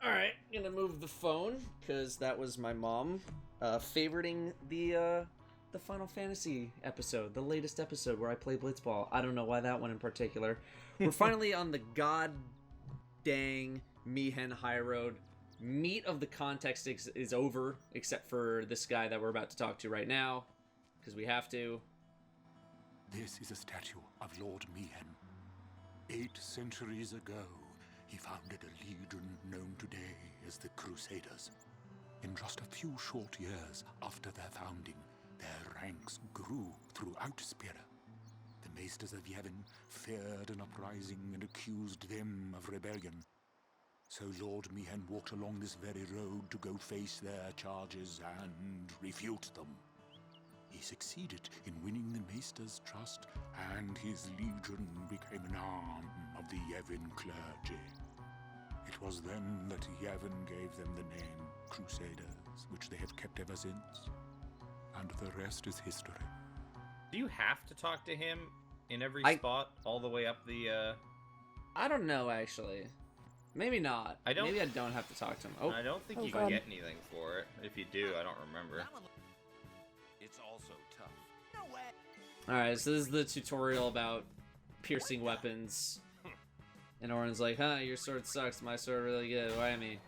Alright, gonna move the phone, because that was my mom favoriting the Final Fantasy episode, the latest episode where I play Blitzball. I don't know why that one in particular. We're finally on the god dang Mi'ihen Highroad. Meat of the context is over, except for this guy that we're about to talk to right now, because we have to. This is a statue of Lord Mi'ihen. 8 centuries ago, he founded a legion known today as the Crusaders. In just a few short years after their founding, their ranks grew throughout Spira. The Maesters of Yevon feared an uprising and accused them of rebellion. So Lord Mi'ihen walked along this very road to go face their charges and refute them. He succeeded in winning the Maesters' trust, and his legion became an arm of the Yevon clergy. It was then that Yevon gave them the name Crusaders, which they have kept ever since. And the rest is history. Do you have to talk to him in every spot, all the way up the, I don't know, actually. Maybe not. Maybe I don't have to talk to him. Oh, I don't think you can get anything for it. If you do, I don't remember. It's also tough. No way. Alright, so this is the tutorial about piercing weapons. And Orin's like, huh, your sword sucks, my sword really good, why me?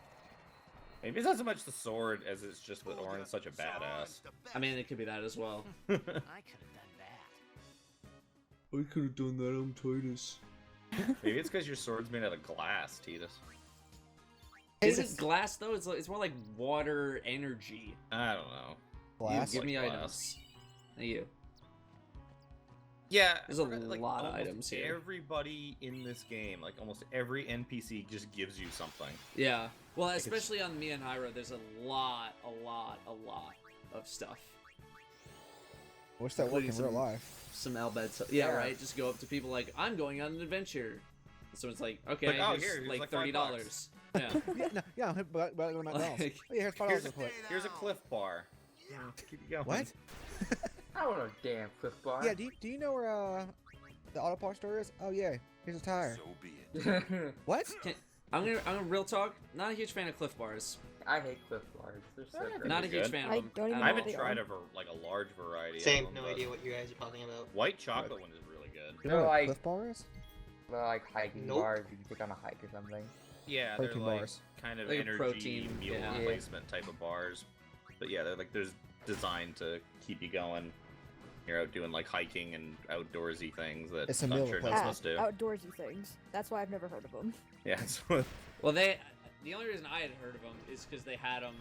Maybe it's not so much the sword as it's just that Orin's such a badass. I mean, it could be that as well. I could have done that. I could have done that, I'm Titus. Maybe it's because your sword's made out of glass, Titus. Is it glass, though? It's more like water energy. I don't know. Glass? Give me Like items. Thank you. Yeah, There's a lot of items here. Everybody in this game, like almost every NPC, just gives you something. Yeah. Well, especially on Mi'ihen Highroad, there's a lot of stuff. What's that work in real life? Some Albed stuff. Yeah, right? Just go up to people like, I'm going on an adventure. So it's like, okay, like, here's like $30. Yeah, but McDonald's. Like, Oh, yeah, here's $5 real quick. Here's a Cliff Bar. Yeah, keep it going. What? I don't know, damn Cliff Bar. Yeah, do you know where the auto parts store is? Oh yeah, here's a tire. So be it. What? I'm gonna real talk. Not a huge fan of Cliff Bars. I hate Cliff Bars. They're so good. Not a huge fan I of them. don't even I know haven't what they tried are. a large variety. Same, of them, no idea what you guys are talking about. White chocolate one is really good. You know what like- Cliff Bar is? They're like hiking Nope. bars. You can take on a hike or something. Yeah, they're Protein like bars. kind of Like a energy protein, meal yeah. replacement type of bars. But yeah, they're designed to keep you going. You're out doing like hiking and outdoorsy things that It's a I'm meal sure replacement. not supposed to. Outdoorsy things. That's why I've never heard of them. Yeah, so, Well, the only reason I had heard of them is because they had them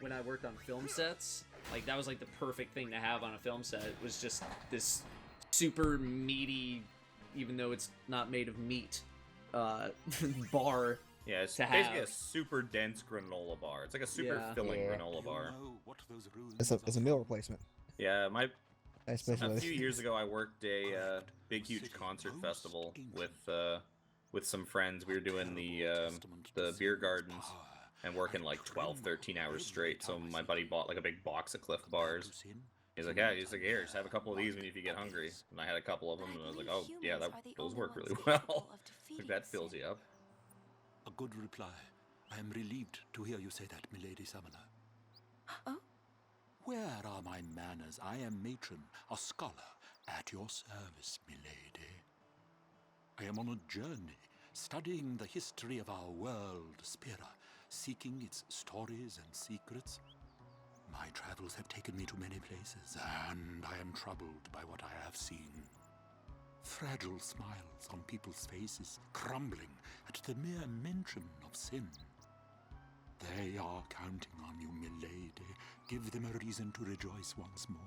when I worked on film sets. Like, that was like the perfect thing to have on a film set. It was just this super meaty, even though it's not made of meat, bar. yeah, it's to basically have. a super dense granola bar. It's like a super Yeah. filling Yeah. granola bar. Know what those runes It's a meal replacement. Yeah, Especially a few years ago, I worked a big, huge concert festival with some friends. We were doing the beer gardens and working like 12, 13 hours straight. So my buddy bought like a big box of Cliff Bars. He's like, here, just have a couple of these if you get hungry. And I had a couple of them, and I was like, oh yeah, those work really well. Like that fills you up. A good reply. I am relieved to hear you say that, milady summoner. Oh? Where are my manners? I am matron, a scholar, at your service, milady. I am on a journey, studying the history of our world, Spira, seeking its stories and secrets. My travels have taken me to many places, and I am troubled by what I have seen. Fragile smiles on people's faces, crumbling at the mere mention of sin. They are counting on you, milady. Give them a reason to rejoice once more.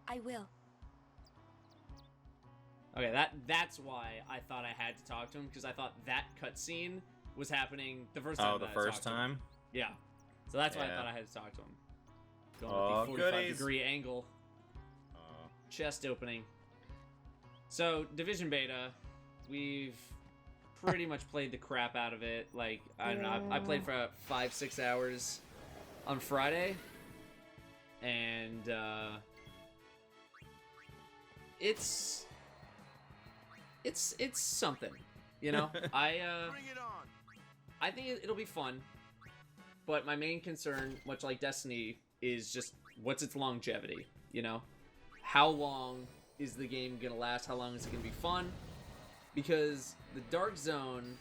I will. Okay, that's why I thought I had to talk to him, because I thought that cutscene was happening the first time. Oh, the that I first talked to him. time? Yeah. So that's why I Yeah. thought I had to talk to him. Going Oh, with the 45 goodies. degree angle. Chest opening. So, Division Beta, we've pretty much played the crap out of it. Like, I don't know, I played for 5-6 hours on Friday, and it's something, you know. I think it'll be fun, but my main concern, much like Destiny, is just what's its longevity. You know, how long is the game gonna last? How long is it gonna be fun? Because the Dark Zone,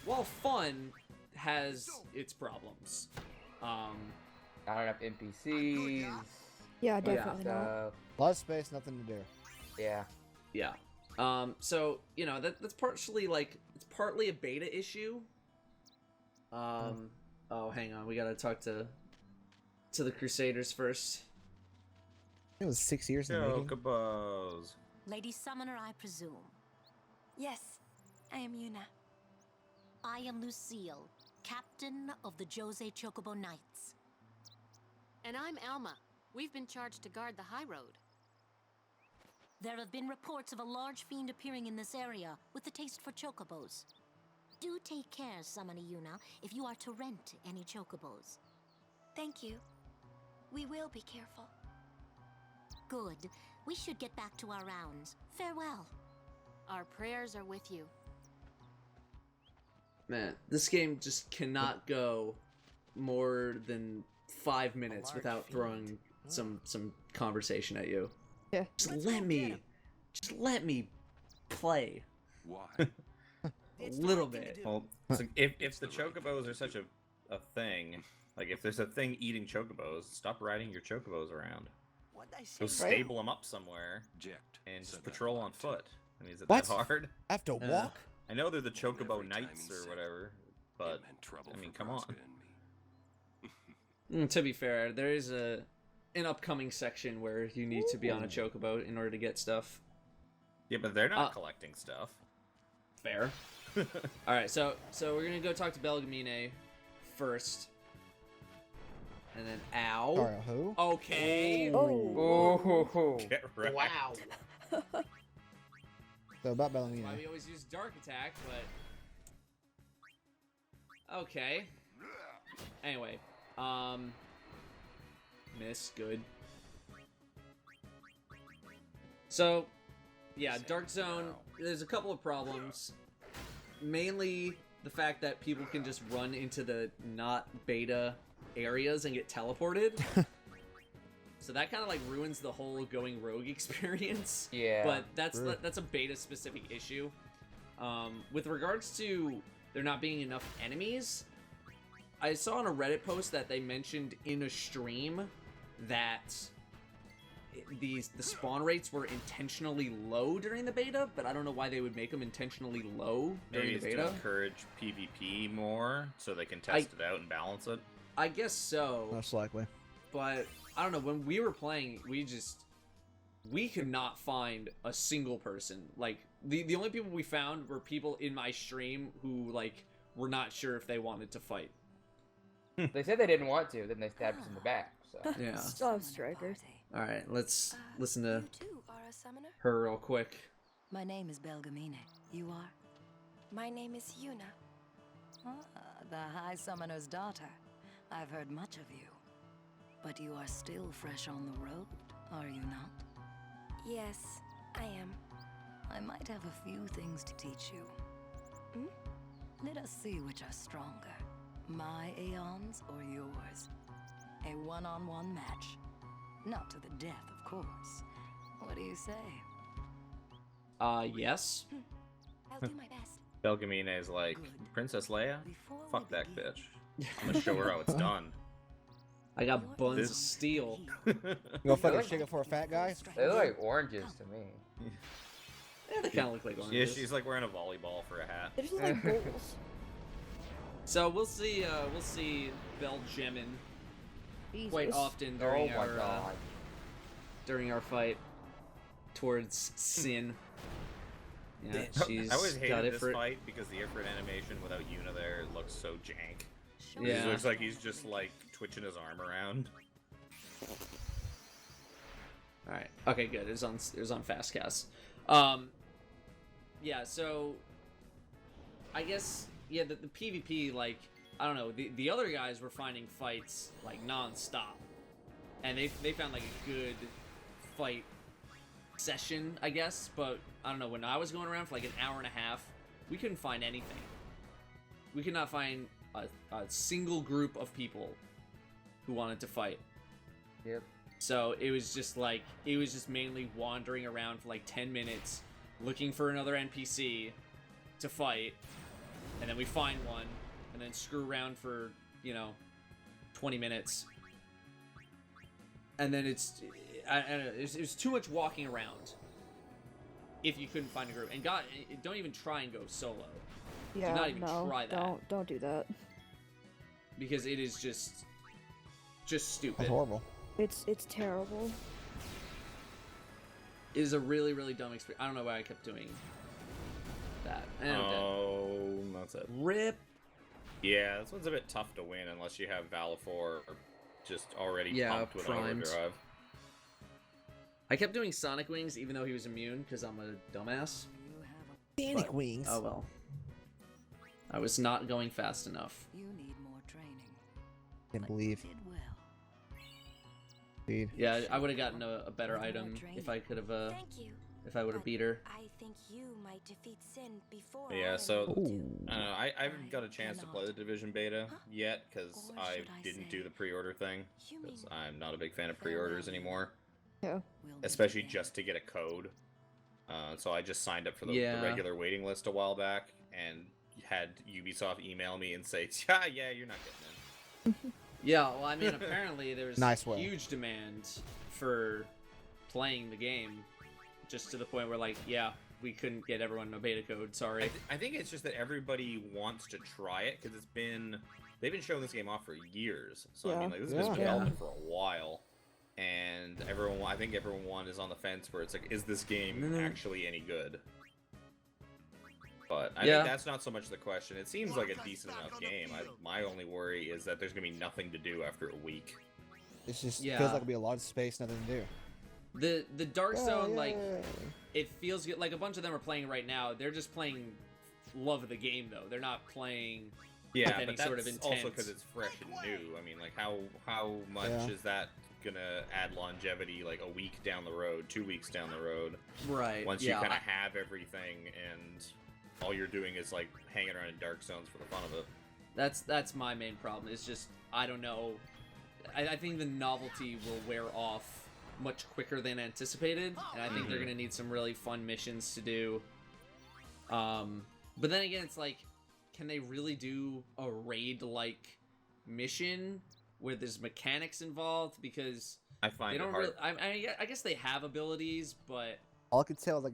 while fun, has its problems. Not enough NPCs. Yeah, definitely not. So, A lot of space, nothing to do. yeah. Yeah. So, you know, that's partially, like, it's partly a beta issue. Oh, hang on, we gotta talk to the Crusaders first. It was 6 years in the making. Chocobos. Lady Summoner, I presume. Yes, I am Yuna. I am Lucille, captain of the Djose Chocobo Knights. And I'm Alma. We've been charged to guard the Highroad. There have been reports of a large fiend appearing in this area with a taste for chocobos. Do take care, Summoner Yuna, if you are to rent any chocobos. Thank you. We will be careful. Good. We should get back to our rounds. Farewell. Our prayers are with you. Man, this game just cannot go more than 5 minutes without throwing some conversation at you. Yeah. Just let me play Why? a little bit. Well, so if the chocobos are such a thing, like if there's a thing eating chocobos, stop riding your chocobos around. What'd I say? Go stable them up somewhere Object. and just Said patrol that on too. foot. I mean, is it What? that hard? I have to walk? I know they're the chocobo Every time knights he or said whatever, It but meant trouble I mean, for come on. Prosper and me. To be fair, there is an upcoming section where you need to be on a chocobo in order to get stuff. Yeah, but they're not collecting stuff. Fair. All right, so we're gonna go talk to Belgemine first, and then ow. Sorry, who? Okay. Oh. Get right. Wow. So about Belgemine. Why we always use dark attack, but okay. Anyway, miss, good. So, yeah, Dark Zone. There's a couple of problems. Mainly the fact that people can just run into the not beta areas and get teleported. So that kind of like ruins the whole going rogue experience. Yeah. But that's True. that's a beta specific issue. With regards to there not being enough enemies, I saw on a Reddit post that they mentioned in a stream that the spawn rates were intentionally low during the beta, but I don't know why they would make them intentionally low during Maybe the it's beta. to encourage PvP more, so they can test it out and balance it. I guess so, Most likely. but I don't know. When we were playing, we could not find a single person. Like the only people we found were people in my stream who like were not sure if they wanted to fight. They said they didn't want to, then they stabbed us in the back. So. Yeah. Still have strikers. All right, let's listen to You too are a summoner? her real quick. My name is Belgemine. You are? My name is Yuna. The High Summoner's daughter. I've heard much of you. But you are still fresh on the road, are you not? Yes, I am. I might have a few things to teach you. Let us see which are stronger. My Aeons or yours? A one-on-one match. Not to the death, of course. What do you say? Yes. I'll do my best. Belgemine is like, Good. Princess Leia? Before we Fuck that begin, bitch. I'm gonna show her how it's done. I got buns This- of steel. Go fucking shake it for a fat guy? They look like oranges to me. Yeah, they kind of look like Yeah, oranges. she's like wearing a volleyball for a hat. They're just like bowls. So we'll see Belgemine quite Jesus. often Oh during my our god. during our fight towards Sin. Yeah, she's I always got hated this Ifrit. fight because the Ifrit animation without Yuna there looks so jank. It Yeah. just looks like he's just like twitching his arm around. All right. Okay, good. It was on Fastcast. Yeah. So I guess, yeah, the PvP, like, I don't know, the other guys were finding fights, like, non-stop. And they found, like, a good fight session, I guess, but, I don't know, when I was going around for, like, an hour and a half, we couldn't find anything. We could not find a single group of people who wanted to fight. Yep. So it was just mainly wandering around for like 10 minutes, looking for another NPC to fight, and then we find one, and then screw around for, 20 minutes. And then it was too much walking around if you couldn't find a group. And God, don't even try and go solo. Yeah, do not even no, try that. don't do that. Because it is just stupid. That's horrible. It's terrible. It is a really, really dumb experience. I don't know why I kept doing that. And I'm dead. Oh, that's it. Rip. Yeah, this one's a bit tough to win unless you have Valifor or just already pumped with primed. overdrive. I kept doing Sonic Wings even though he was immune because I'm a dumbass. Sonic But- Wings. Oh well. I was not going fast enough. You need more training. Can't believe. Did well. Dude. Yeah, I would have gotten a better More item training. if I could have Thank you. if I would have beat her. I think you might defeat Sin before Yeah, I so Ooh. I don't know. I haven't got a chance to play the Division beta yet because Or I should I didn't say, do the pre-order thing. You mean 'Cause I'm not a big fan of pre-orders anymore, Yeah. We'll meet especially again. just to get a code. So I just signed up for the Yeah. regular waiting list a while back and had Ubisoft email me and say, yeah, you're not getting in. Yeah, well, I mean, apparently there's Nice way. huge demand for playing the game, just to the point where, like, yeah, we couldn't get everyone a beta code. Sorry. I think it's just that everybody wants to try it because they've been showing this game off for years. So I mean, like, this has been in Yeah. development for a while, and I think everyone is on the fence where it's like, is this game actually any good? But I Yeah. think that's not so much the question. It seems like a decent enough game. My only worry is that there's gonna be nothing to do after a week. It's just Yeah. feels like it'll be a lot of space, nothing to do. The Dark Zone, like, Yay. it feels good. Like, a bunch of them are playing right now. They're just playing love of the game, though. They're not playing Yeah, with any but that's sort of also intent. because it's fresh and new. I mean, like, how much Yeah. is that gonna add longevity? Like a week down the road, 2 weeks down the road, Right. once yeah. you kind of have everything and all you're doing is like hanging around in dark zones for the fun of it. That's my main problem. It's just, I don't know. I think the novelty will wear off much quicker than anticipated, and I think they're gonna need some really fun missions to do. But then again, it's like, can they really do a raid-like mission where there's mechanics involved? Because I find they it don't hard. really. I guess they have abilities, but All I could tell is like,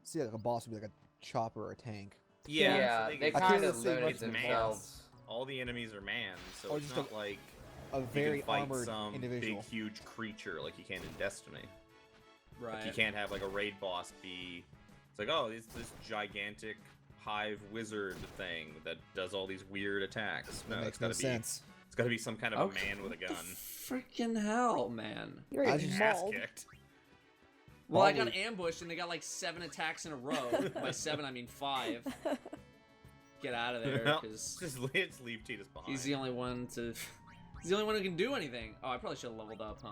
see, like a boss would be like a chopper or a tank. Yeah, Yeah, the thing they is, I kind can't of see much limited of the themselves. all the enemies are mans, so Or it's just not like A you very can fight armored some individual. big, huge creature like you can in Destiny. right. Like, you can't have like a raid boss be. It's like, oh, it's this gigantic hive wizard thing that does all these weird attacks. No, That it's makes no gotta be. sense. It's gotta be some kind of a Okay, man with a what the gun. freaking hell, man. You're I getting just- Ass mauled. kicked. Well, I got Probably- ambushed and they got like 7 attacks in a row. By 7, I mean 5. Get out of there, Well, because just leave Titus behind. he's the only one to. He's the only one who can do anything. Oh, I probably should have leveled up, huh?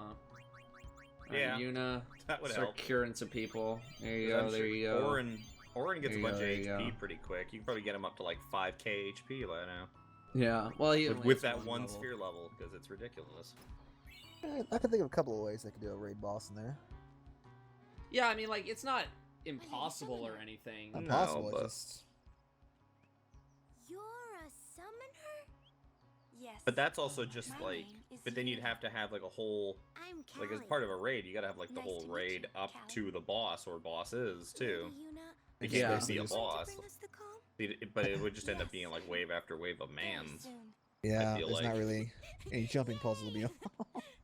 Alright, Yeah, Yuna, that would start help. curing some people. There you 'Cause go. I'm There sure you go. Orin gets There a you bunch go, of there you HP go. pretty quick. You can probably get him up to like 5k HP by now. Yeah. Well, he only With has that one level. sphere level, because it's ridiculous. I can think of a couple of ways they could do a raid boss in there. Yeah, I mean, like, it's not impossible or anything. Not No, possible. but- It's just You're a summoner? Yes. But that's also just My like. name is But then you'd Shelinda. have to have like a whole. I'm Like, as Callie. part of a raid, you gotta have like the Nice whole to meet raid you, up Callie. to the boss or bosses too. Yuna, You Yeah. can't just be a Would you like to boss. bring us the calm? But it would just end up being like Yes. wave after wave of Very mans. soon. yeah. feel There's not like. really any jumping puzzle to be on.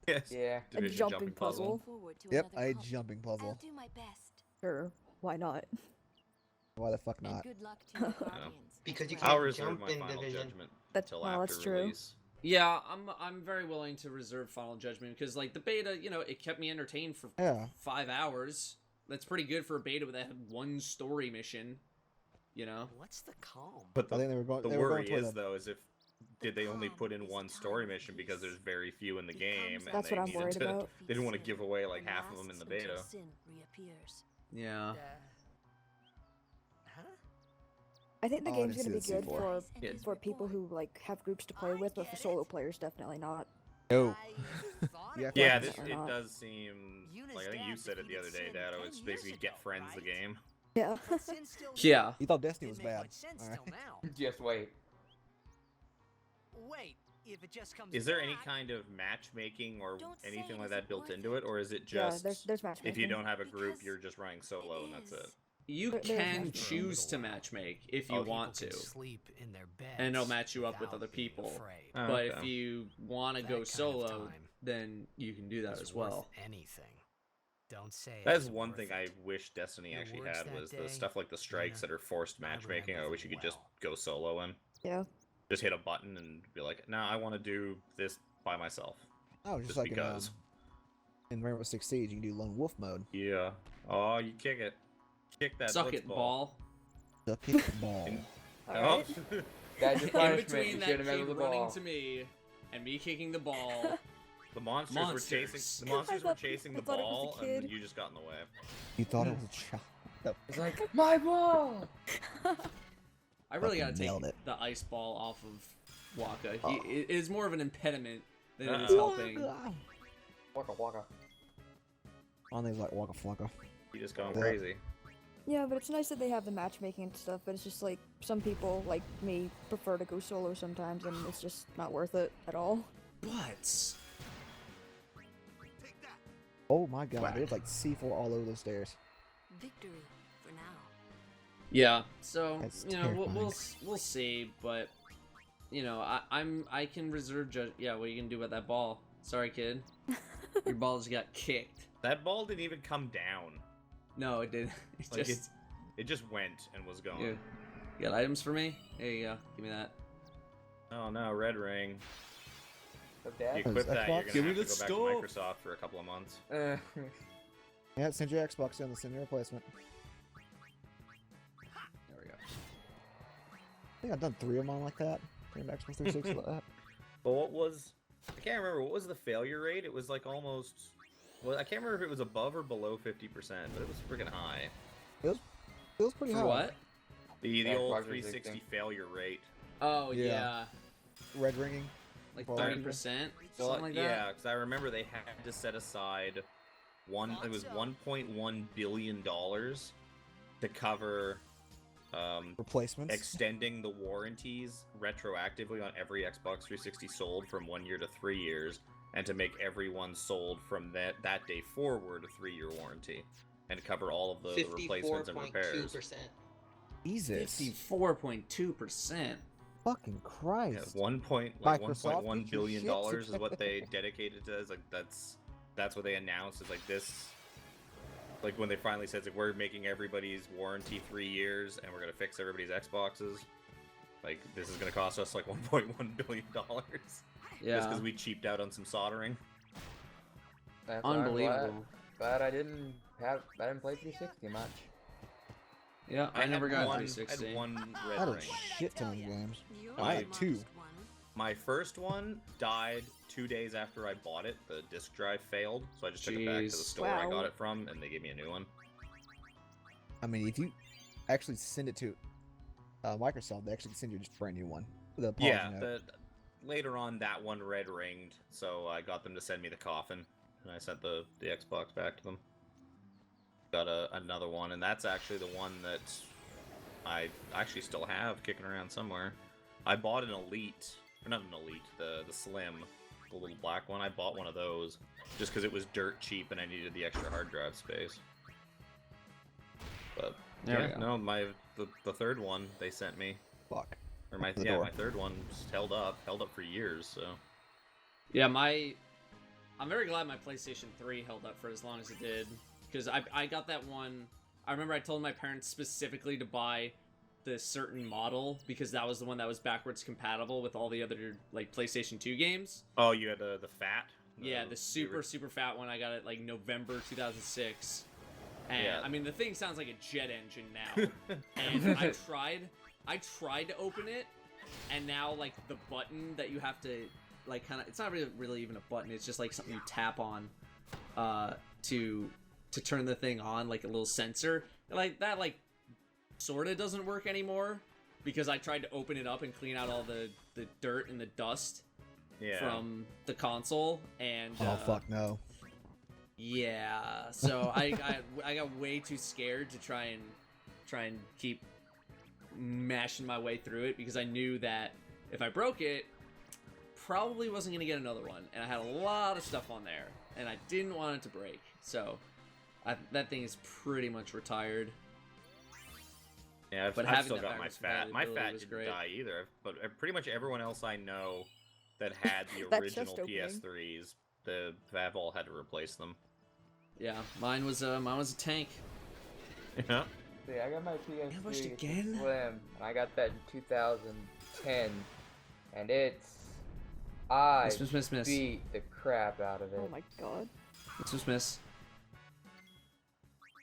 Yes. Yeah. A Division jumping puzzle. Forward to Yep, another a calm. jumping I'll puzzle. do my best. Sure, why not? Why the fuck And not? good luck to your guardians. Because you as can't I'll well. reserve jump my in final Division. judgment That's- until well, after that's true. release. Yeah, I'm very willing to reserve Final Judgment because, like, the beta, it kept me entertained for Yeah. 5 hours. That's pretty good for a beta that had one story mission. you know? What's the calm? But I think they were going. the They were going worry toward is the- though, is if did they only put in one story mission because there's very few in the game, and That's they what I'm needed worried to. about. They didn't want to give away like half of them in the beta. Yeah. Huh? I think the Oh, I game's didn't gonna be see the good C4. for people who like have groups to play with, but for solo players, definitely not. No. Yeah. Yeah, Definitely it not. does seem like I think you said it the other day, Datto. It's basically get friends the game. Yeah. Yeah. You thought Destiny was bad. Alright. Just wait. Wait, if it just comes Is there any back- kind of matchmaking or Don't say anything it like that isn't built worth into it, or is it Yeah, just there's matchmaking. if you don't have a group, Because you're just running solo and that's it? is. You There's can matchmaking. choose to matchmake if you Oh, want People to. can sleep in their beds And it'll match you up with without other being people. afraid. Oh, But okay. if you want to That go kind of solo, time then you can do that is as well. worth anything. Don't say it That is isn't one worth thing I it. wish Destiny Your actually words had that was day, the stuff like the strikes Nina, that are forced I matchmaking. I remember wish you them could just well. go solo in. Yeah. Just hit a button and be like, "No, I want to do this by myself." Oh, just Just like because. in Rainbow Six Siege, you can do lone wolf mode. Yeah. Oh, you kick it. Kick that. Suck blitz it, ball. The kick ball. In- Alright. Oh. That's your In punishment. between You that should have kid the running ball. to me and me kicking the ball, The monsters, were Monsters. chasing. The monsters were thought- chasing I the thought it was ball, a kid. and you just got in the way. You thought it was a child. It's like my ball. I really gotta Fucking take nailed it. the ice ball off of Waka. It is more of an impediment than it is Uh-oh. helping. Waka waka. On these like Waka Flocka. You just going Yeah. crazy. Yeah, but it's nice that they have the matchmaking and stuff, but it's just like some people, like me, prefer to go solo sometimes, and it's just not worth it at all. But Oh my god, there's like C4 all over those stairs. Victory for now. yeah, so That's you know we'll terrifying. see, but you know I can reserve judge. Yeah, what are you gonna do about that ball? Sorry, kid, your ball just got kicked. That ball didn't even come down. No, it didn't. It Like just it just went and was gone. yeah. You got items for me? There you go. Give me that. Oh no, red ring. But You that. equip that, you're gonna Give me have to the go back to stuff. Microsoft for a couple of months. Yeah, send your Xbox in, send your replacement. There we go. I think I've done 3 of them on like that. 3 Xbox 360 like that. But what was? I can't remember. What was the failure rate? It was like almost. Well, I can't remember if it was above or below 50%, but it was freaking high. It was pretty For high. what? The Xbox old 360. 360 failure rate. Oh Yeah. yeah, Red ringing. like Well, 30%, Well, something like that. yeah, because I remember they had to set aside it was 1.1 billion dollars to cover Replacements. extending the warranties retroactively on every Xbox 360 sold from 1 year to 3 years, and to make everyone sold from that day forward a 3-year warranty, and to cover all of the replacements and repairs. 54.2%. Jesus. 54.2%. Fucking Yeah, Christ. 1.1 Microsoft, billion eat your shit dollars is what together. they dedicated to. Is like that's what they announced. Is like this. Like when they finally said, like, we're making everybody's warranty 3 years, and we're gonna fix everybody's Xboxes. Like this is gonna cost us like 1.1 billion dollars. Just Yeah, because we cheaped out on some soldering. That's why I'm unbelievable. glad I didn't play 360 much. Yeah, I never had got one, 360. I had one I red had a ring. shit ton of games. You're I the had 2. modest one. My first one died 2 days after I bought it. The disk drive failed, so I just took it back to the Jeez. store I Wow. got it from, and they gave me a new one. I mean, if you actually send it to Microsoft, they actually send you just a brand new one. With a apology Yeah, note. later on that one red ringed, so I got them to send me the coffin, and I sent the Xbox back to them. Got another one, and that's actually the one that I actually still have kicking around somewhere. I bought an Elite, or not an Elite, the Slim, the little black one. I bought one of those just because it was dirt cheap and I needed the extra hard drive space. But There we yeah, go. no, the third one they sent me, Fuck. or my The door. my third one just held up for years. So Yeah, I'm very glad my PlayStation 3 held up for as long as it did, because I got that one. I remember I told my parents specifically to buy the certain model because that was the one that was backwards compatible with all the other like PlayStation 2 games. oh, you had the fat. Yeah, the super fat one. I got it like November 2006. And Yeah. I mean, the thing sounds like a jet engine now. And I tried to open it, and now like the button that you have to like kind of, it's not really even a button. It's just like something you tap on to turn the thing on, like a little sensor. Like that, like sort of doesn't work anymore because I tried to open it up and clean out all the dirt and the dust from the console, and Oh fuck no. yeah, so I got way too scared to try and keep mashing my way through it because I knew that if I broke it, probably wasn't gonna get another one, and I had a lot of stuff on there, and I didn't want it to break. So that thing is pretty much retired. Yeah, But I've having still that got my backwards fat. My compatibility fat was didn't great. die either, but pretty much everyone else I know that had the That original chest opening. PS3s, they've all had to replace them. Yeah, mine was a tank. Yeah. See, I got my PS3 Ambushed it's again? Slim, and I got that in 2010, and I Miss. beat the crap out of it. Oh my god. Miss.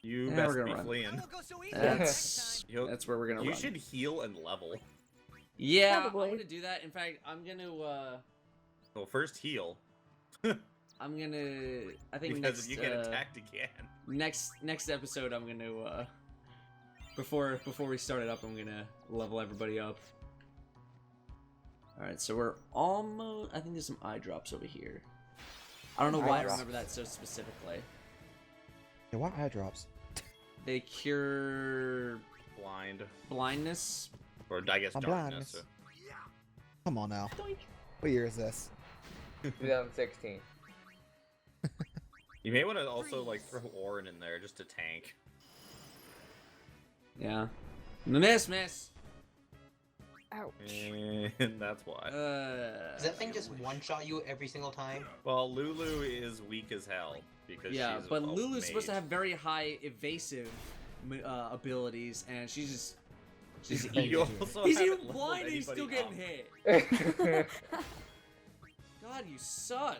You Yeah, best we're gonna be run. fleeing. That's where we're gonna You run. should heal and level. Yeah, Probably. I'm gonna do that. In fact, I'm gonna Well, first heal, I'm gonna I think because next if you get attacked again. next episode I'm gonna before we start it up, I'm gonna level everybody up. All right, so we're almost. I think there's some eye drops over here. I don't know why I drops. remember that so specifically. Yeah, why eye drops? They cure Blind. blindness. Or I guess I'm darkness. blindness. Come on now. What year is this? 2016. You may want to also like throw Orin in there just to tank. Yeah. Miss. Ouch. And that's why. Does that thing just one-shot you every single time? Well, Lulu is weak as hell because Yeah, she's but a Lulu's supposed to mage. have very high evasive abilities, and she's You evil. also He's haven't even leveled blind and he's still anybody getting up. hit. God, you suck.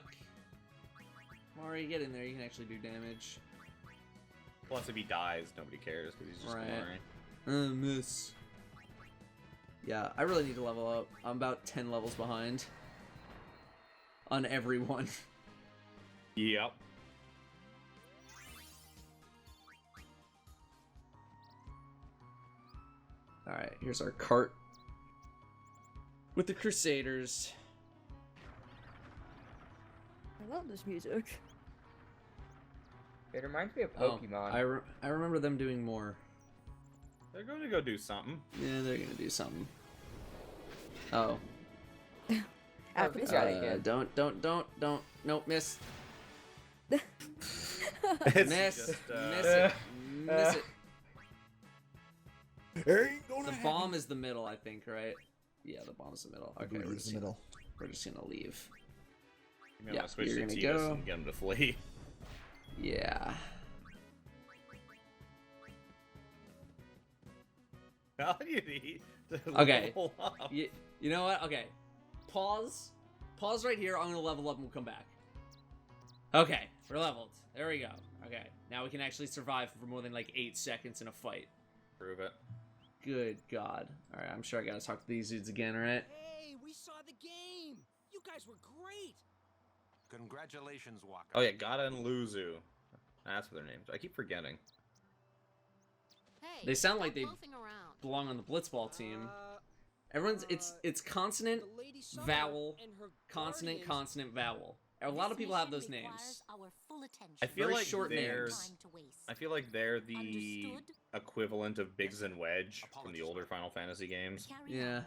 Mari, get in there. You can actually do damage. Plus, if he dies, nobody cares because he's just Right. Mari. Miss. Yeah, I really need to level up. I'm about 10 levels behind on everyone. Yep. Alright, here's our cart with the Crusaders. I love this music. It reminds me of Oh, Pokemon. I remember them doing more. They're going to go do something. Yeah, they're gonna do something. Oh. After we this got fight. it. Don't. Nope, miss. It's Miss. just, Miss it. Miss it. Ain't gonna The bomb is the middle, I think, right? Yeah, the bomb's the middle. Okay, We're in the middle. we're just gonna leave. I'm Yeah, gonna switch you're to gonna Titus go. and get him to flee. Yeah. How do you need to Okay. level up? You know what? Okay. Pause. Pause right here. I'm gonna level up and we'll come back. Okay, we're leveled. There we go. Okay, now we can actually survive for more than like 8 seconds in a fight. Prove it. Good God. All right, I'm sure I gotta talk to these dudes again, right? Hey, we saw the game. You guys were great. Congratulations, Waka. Oh yeah, Gata and Luzu. That's what their names. I keep forgetting. Hey, They sound like stop they loafing around. belong on the Blitzball team. Everyone's it's consonant, The Lady Summer vowel, and her consonant, guardians- consonant, vowel. A lot of people have those names. Our full attention. I feel Very like short they're. names. Time to waste. I feel like they're the Understood? equivalent of Biggs and Wedge from the older Final Fantasy games. Carry Yeah. on.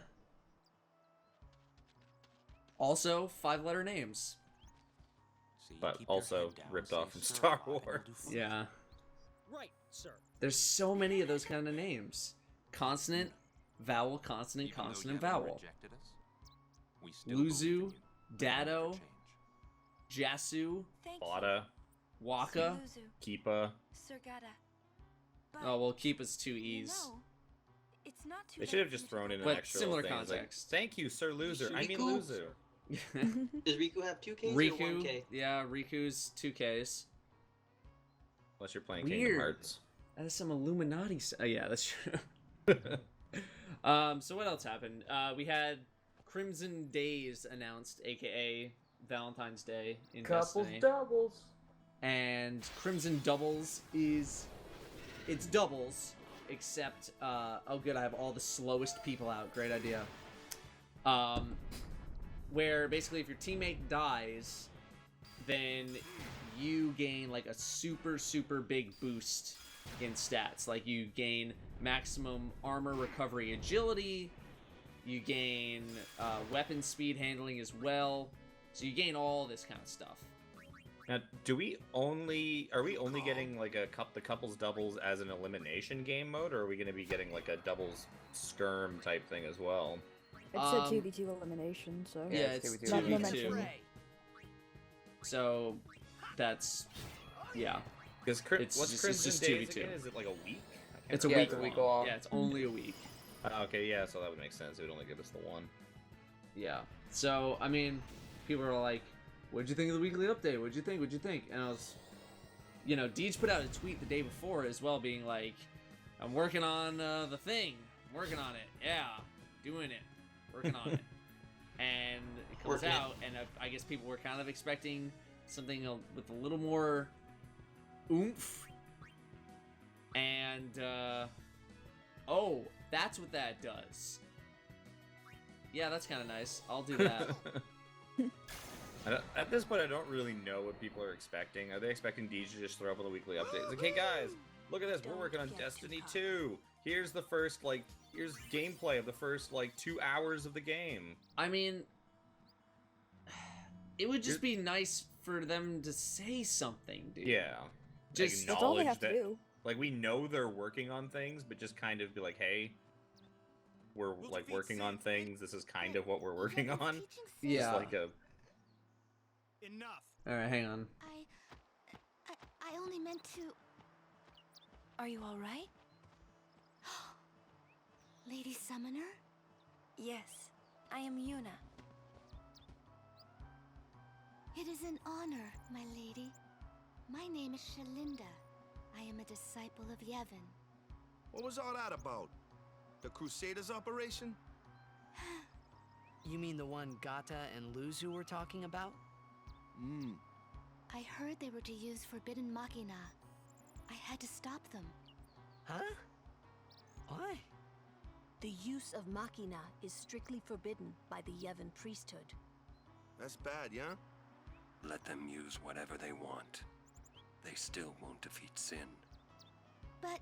Also, 5-letter names. But also ripped off from Star Wars. Yeah. Right, sir. There's so many of those kind of names. Consonant, vowel, consonant, consonant, vowel. Luzu, Datto, Jasu, Thank you. Bada, Waka. Luzu, Keepa. Surgata. But, Oh, well, keep us 2 you E's. know, it's not too They late should have for just you to thrown in an But extra similar little thing. It's like, context. thank you, Sir Loser. I mean Riku? Luzu. Does Riku have 2 Ks or 1 Riku. K? Yeah, Riku's 2 Ks. Unless you're playing Weird. Kingdom Hearts. That is some Illuminati. Yeah, that's true. So what else happened? We had Crimson Days announced, aka Valentine's Day in Couples Destiny. doubles. And Crimson Doubles it's doubles, except oh good, I have all the slowest people out. Great idea. Where basically if your teammate dies, then you gain like a super big boost in stats. Like you gain maximum armor recovery agility, you gain weapon speed handling as well, so you gain all this kind of stuff. Now, are we only getting like the couples doubles as an elimination game mode, or are we going to be getting like a doubles skirm type thing as well? It's a 2v2 elimination, so yeah, it's 2v2. So that's Because what's Crimson Days again? Is it like a week? It's a week long. Yeah, it's only a week. Okay, yeah, so that would make sense. It would only give us the one. Yeah. So I mean, people are like, "What'd you think of the weekly update? What'd you think? What'd you think?" And I was, Deej put out a tweet the day before as well, being like, "I'm working on the thing. I'm working on it. Yeah, doing it. Working on it." And it comes out, and I guess people were kind of expecting something with a little more oomph. And oh, that's what that does. Yeah, that's kind of nice. I'll do that. At this point, I don't really know what people are expecting. Are they expecting Deej to just throw up with a weekly update? It's like, hey guys, look at this. We're working on Destiny 2. Here's the first, here's gameplay of the first, 2 hours of the game. I mean, it would just be nice for them to say something, dude. Yeah. Just that's all they have to do. Like, we know they're working on things, but just kind of be like, hey, we're, working on things. This is kind of what we're working on. Yeah. Just Enough. Alright, hang on. I only meant to... Are you all right? Lady Summoner? Yes, I am Yuna. It is an honor, my lady. My name is Shelinda. I am a disciple of Yevon. What was all that about? The Crusaders operation? You mean the one Gata and Luzu were talking about? I heard they were to use Forbidden Machina. I had to stop them. Huh? Why? The use of Machina is strictly forbidden by the Yevon priesthood. That's bad, yeah? Let them use whatever they want. They still won't defeat sin. But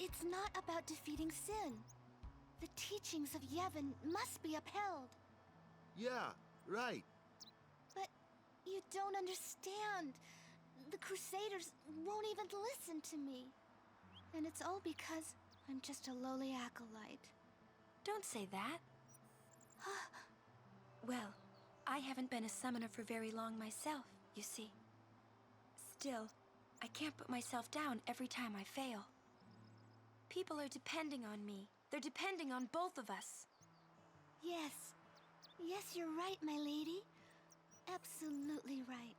it's not about defeating sin. The teachings of Yevon must be upheld. Yeah, right. But you don't understand. The Crusaders won't even listen to me. And it's all because I'm just a lowly acolyte. Don't say that. Well, I haven't been a summoner for very long myself, you see. Still, I can't put myself down every time I fail. People are depending on me. They're depending on both of us. Yes. Yes, you're right, my lady. Absolutely right.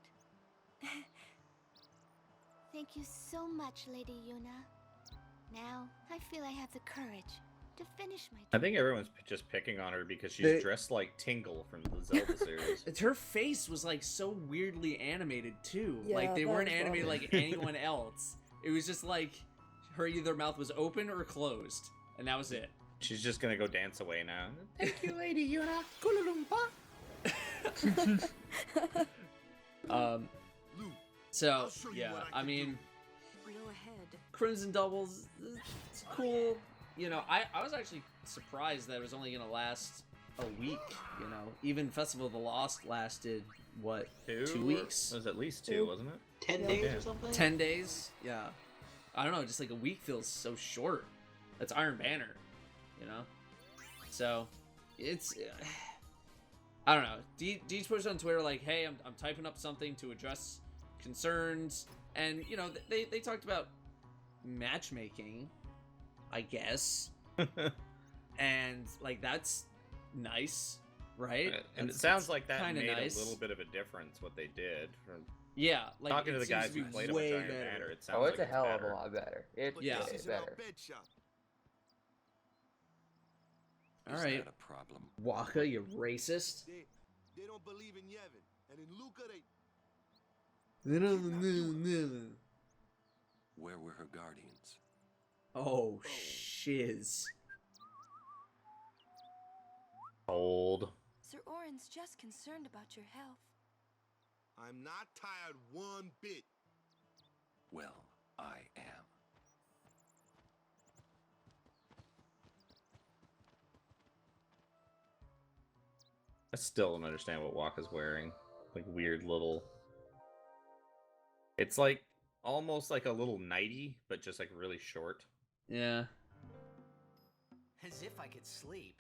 Thank you so much, Lady Yuna. Now, I feel I have the courage to finish my... I think everyone's just picking on her because she's dressed like Tingle from the Zelda series. Her face was so weirdly animated too. Yeah, they weren't animated like anyone else. It was just their mouth was open or closed, and that was it. She's just gonna go dance away now. Thank you, Lady Yuna. So yeah, I mean, Go ahead. Crimson Doubles, it's cool. I was actually surprised that it was only gonna last a week. Even Festival of the Lost lasted what, 2 weeks? It was at least 2, wasn't it? 10 days or something? 10 days, yeah. I don't know, just a week feels so short. That's Iron Banner, So, it's... I don't know. Deej posted on Twitter hey, I'm typing up something to address concerns. And, they talked about matchmaking, I guess. And, that's nice, right? And It sounds like that kinda made nice. a little bit of a difference, what they did. Yeah, like Talking to it the seems guys to who be played him with way Giant better. Matter, it sounds Oh, it's like a hell better. of a lot better. It's Yeah. way better. All Is right, that a problem? Waka, you racist. They don't believe in Yevon, and in Luca Where were her guardians? Oh, shiz. Old. Sir Orin's just concerned about your health. I'm not tired one bit. Well, I am. I still don't understand what Waka's wearing. Like weird little. It's like almost like a little nightie, but just like really short. Yeah. As if I could sleep.